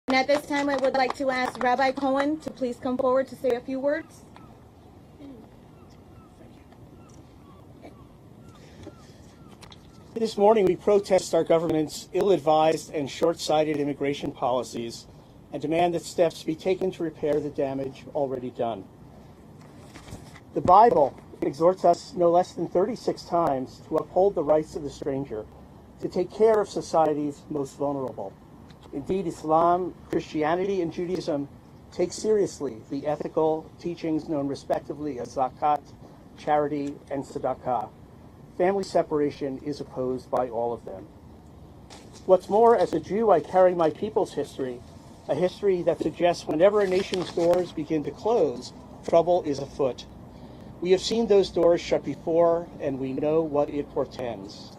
And at this time, I would like to ask Rabbi Cohen to please come forward to say a few words. This morning, we protest our government's ill-advised and short-sighted immigration policies and demand that steps be taken to repair the damage already done. The Bible exhorts us no less than 36 times to uphold the rights of the stranger, to take care of society's most vulnerable. Indeed, Islam, Christianity, and Judaism take seriously the ethical teachings known respectively as zakat, charity, and tzedakah. Family separation is opposed by all of them. What's more, as a Jew, I carry my people's history, a history that suggests whenever a nation's doors begin to close, trouble is afoot. We have seen those doors shut before, and we know what it portends.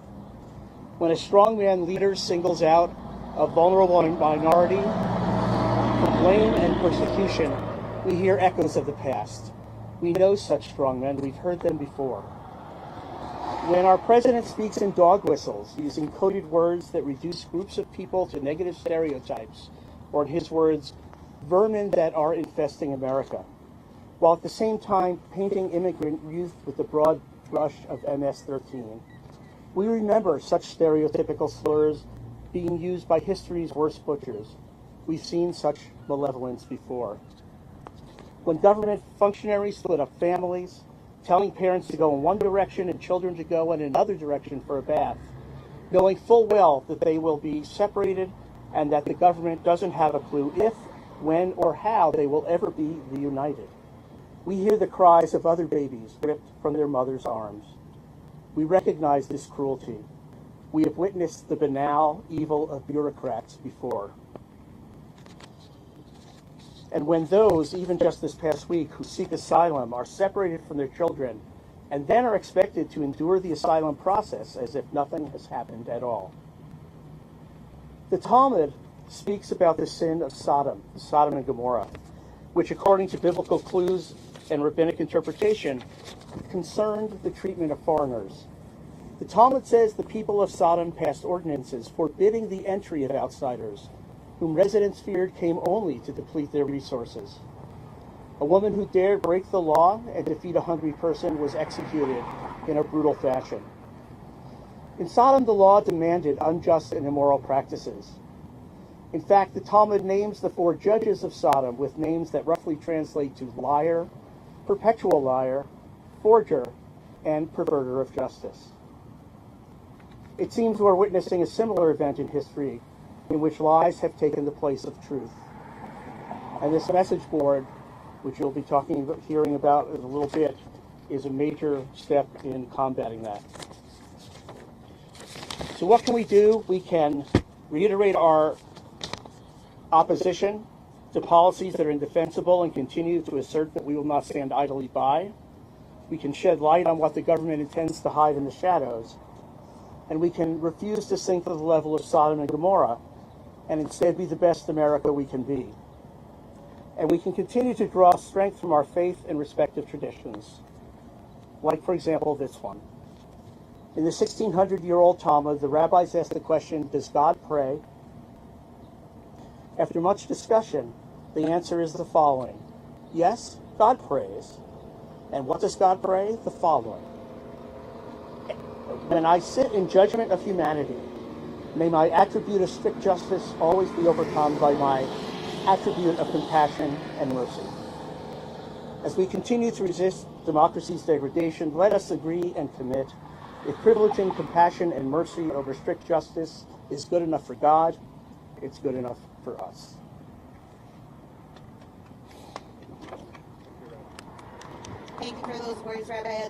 When a strongman leader singles out a vulnerable minority from blame and persecution, we hear echoes of the past. We know such strongmen. We've heard them before. When our president speaks in dog whistles, using coded words that reduce groups of people to negative stereotypes, or in his words, vermin that are infesting America, while at the same time painting immigrant youth with the broad brush of MS-13, we remember such stereotypical slurs being used by history's worst butchers. We've seen such malevolence before. When government functionaries split up families, telling parents to go in one direction and children to go in another direction for a bath, knowing full well that they will be separated and that the government doesn't have a clue if, when, or how they will ever be reunited. We hear the cries of other babies ripped from their mother's arms. We recognize this cruelty. We have witnessed the banal evil of bureaucrats before. And when those, even just this past week, who seek asylum are separated from their children and then are expected to endure the asylum process as if nothing has happened at all. The Talmud speaks about the sin of Sodom and Gomorrah, which according to biblical clues and rabbinic interpretation concerned the treatment of foreigners. The Talmud says the people of Sodom passed ordinances forbidding the entry of outsiders, whom residents feared came only to deplete their resources. A woman who dared break the law and defeat a hungry person was executed in a brutal fashion. In Sodom, the law demanded unjust and immoral practices. In fact, the Talmud names the 4 judges of Sodom with names that roughly translate to liar, perpetual liar, forger, and perverter of justice. It seems we're witnessing a similar event in history in which lies have taken the place of truth. And this message board, which you'll be hearing about in a little bit, is a major step in combating that. So what can we do? We can reiterate our opposition to policies that are indefensible and continue to assert that we will not stand idly by. We can shed light on what the government intends to hide in the shadows. And we can refuse to sink to the level of Sodom and Gomorrah and instead be the best America we can be. And we can continue to draw strength from our faith and respective traditions, like, for example, this one. In the 1600-year-old Talmud, the rabbis asked the question, does God pray? After much discussion, the answer is the following. Yes, God prays. And what does God pray? The following. When I sit in judgment of humanity, may my attribute of strict justice always be overcome by my attribute of compassion and mercy. As we continue to resist democracy's degradation, let us agree and commit. If privileging compassion and mercy over strict justice is good enough for God, it's good enough for us. Thank you for those words, Rabbi.